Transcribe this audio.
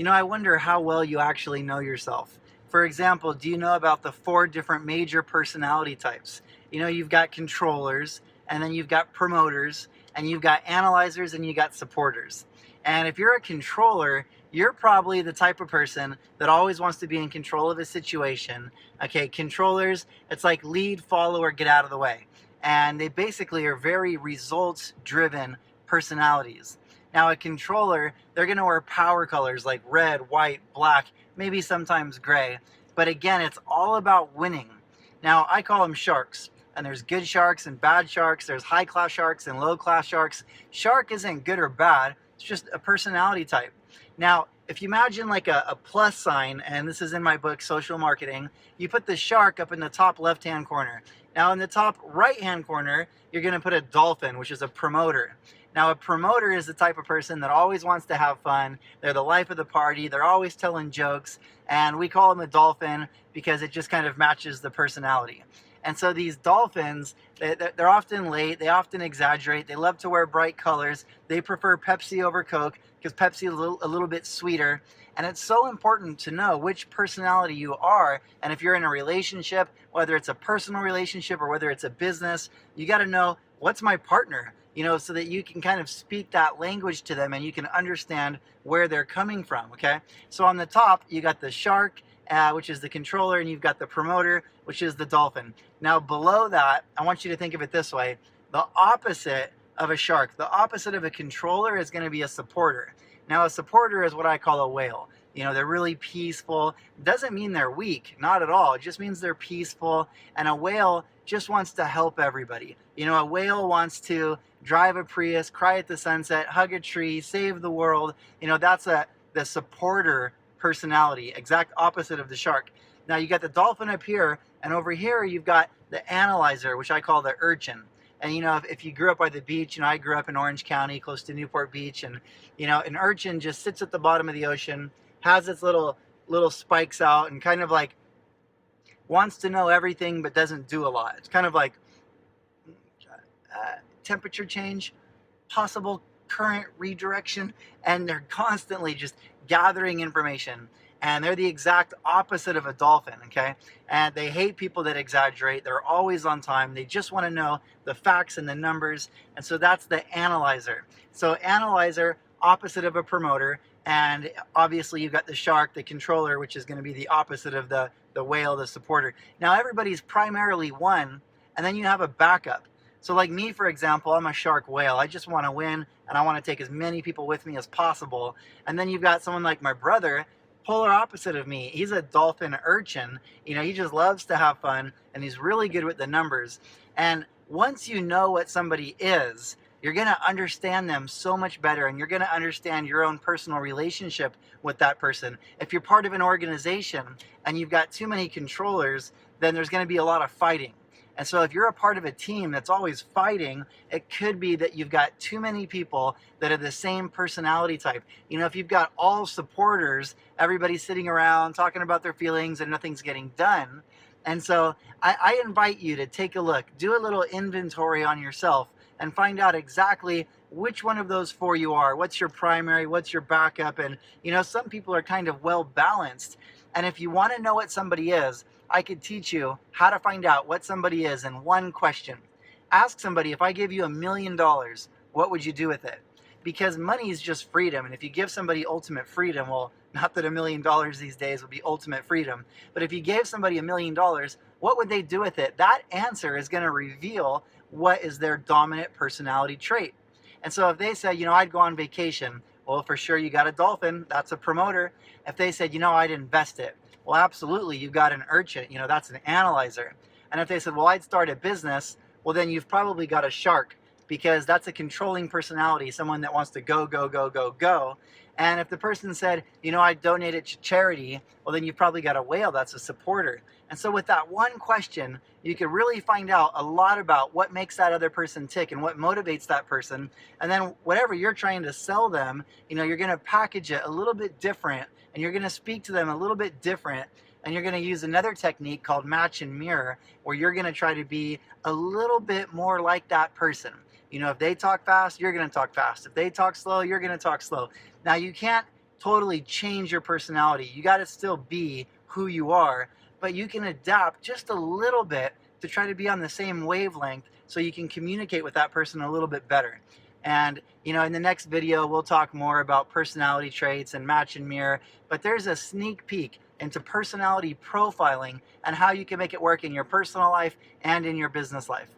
I wonder how well you actually know yourself. For example, do you know about the four different major personality types? You've got controllers, and then you've got promoters, and you've got analyzers, and you got supporters. And if you're a controller, you're probably the type of person that always wants to be in control of a situation. Okay, controllers, it's like lead, follow, or get out of the way. And they basically are very results driven personalities. Now, a controller, they're going to wear power colors like red, white, black, maybe sometimes gray. But again, it's all about winning. Now, I call them sharks. And there's good sharks and bad sharks. There's high class sharks and low class sharks. Shark isn't good or bad. It's just a personality type. Now, if you imagine like a plus sign, and this is in my book, Social Marketing, you put the shark up in the top left-hand corner. Now, in the top right-hand corner, you're going to put a dolphin, which is a promoter. Now, a promoter is the type of person that always wants to have fun. They're the life of the party. They're always telling jokes. And we call them a dolphin because it just kind of matches the personality. And so these dolphins, they're often late. They often exaggerate. They love to wear bright colors. They prefer Pepsi over Coke because Pepsi is a little bit sweeter. And it's so important to know which personality you are. And if you're in a relationship, whether it's a personal relationship or whether it's a business, you got to know, what's my partner? So that you can kind of speak that language to them and you can understand where they're coming from, okay? So on the top, you got the shark, which is the controller, and you've got the promoter, which is the dolphin. Now below that, I want you to think of it this way. The opposite of a shark, the opposite of a controller is going to be a supporter. Now a supporter is what I call a whale. They're really peaceful. Doesn't mean they're weak, not at all. It just means they're peaceful. And a whale just wants to help everybody. A whale wants to drive a Prius, cry at the sunset, hug a tree, save the world. That's the supporter personality, exact opposite of the shark. Now you got the dolphin up here, and over here you've got the analyzer, which I call the urchin. And if you grew up by the beach, I grew up in Orange County, close to Newport Beach, and an urchin just sits at the bottom of the ocean, has its little spikes out, and kind of like wants to know everything but doesn't do a lot. It's kind of like temperature change, possible current redirection, and they're constantly just gathering information. And they're the exact opposite of a dolphin, okay? And they hate people that exaggerate. They're always on time. They just want to know the facts and the numbers. And so that's the analyzer. So analyzer, opposite of a promoter. And obviously you've got the shark, the controller, which is going to be the opposite of the whale, the supporter. Now everybody's primarily one, and then you have a backup. So like me, for example, I'm a shark whale. I just want to win, and I want to take as many people with me as possible. And then you've got someone like my brother, polar opposite of me. He's a dolphin urchin. He just loves to have fun, and he's really good with the numbers. And once you know what somebody is, you're going to understand them so much better, and you're going to understand your own personal relationship with that person. If you're part of an organization and you've got too many controllers, then there's going to be a lot of fighting. And so if you're a part of a team that's always fighting, it could be that you've got too many people that are the same personality type. If you've got all supporters, everybody's sitting around talking about their feelings and nothing's getting done. And so I invite you to take a look, do a little inventory on yourself and find out exactly which one of those four you are. What's your primary? What's your backup? And, some people are kind of well balanced. And if you want to know what somebody is, I could teach you how to find out what somebody is in one question. Ask somebody, if I give you $1 million, what would you do with it? Because money is just freedom. And if you give somebody ultimate freedom, well, not that $1 million these days would be ultimate freedom, but if you gave somebody $1 million, what would they do with it? That answer is going to reveal what is their dominant personality trait. And so if they say, I'd go on vacation, well, for sure you got a dolphin, that's a promoter. If they said, I'd invest it, well, absolutely, you've got an urchin, that's an analyzer. And if they said, well, I'd start a business, well, then you've probably got a shark, because that's a controlling personality, someone that wants to go, go, go, go, go. And if the person said, I'd donate it to charity, well, then you've probably got a whale, that's a supporter. And so with that one question, you can really find out a lot about what makes that other person tick and what motivates that person. And then whatever you're trying to sell them, you're going to package it a little bit different, and you're going to speak to them a little bit different, and you're going to use another technique called match and mirror, where you're going to try to be a little bit more like that person. If they talk fast, you're going to talk fast. If they talk slow, you're going to talk slow. Now, you can't totally change your personality. You got to still be who you are, but you can adapt just a little bit to try to be on the same wavelength so you can communicate with that person a little bit better. And, you know, in the next video, we'll talk more about personality traits and match and mirror, but there's a sneak peek into personality profiling and how you can make it work in your personal life and in your business life.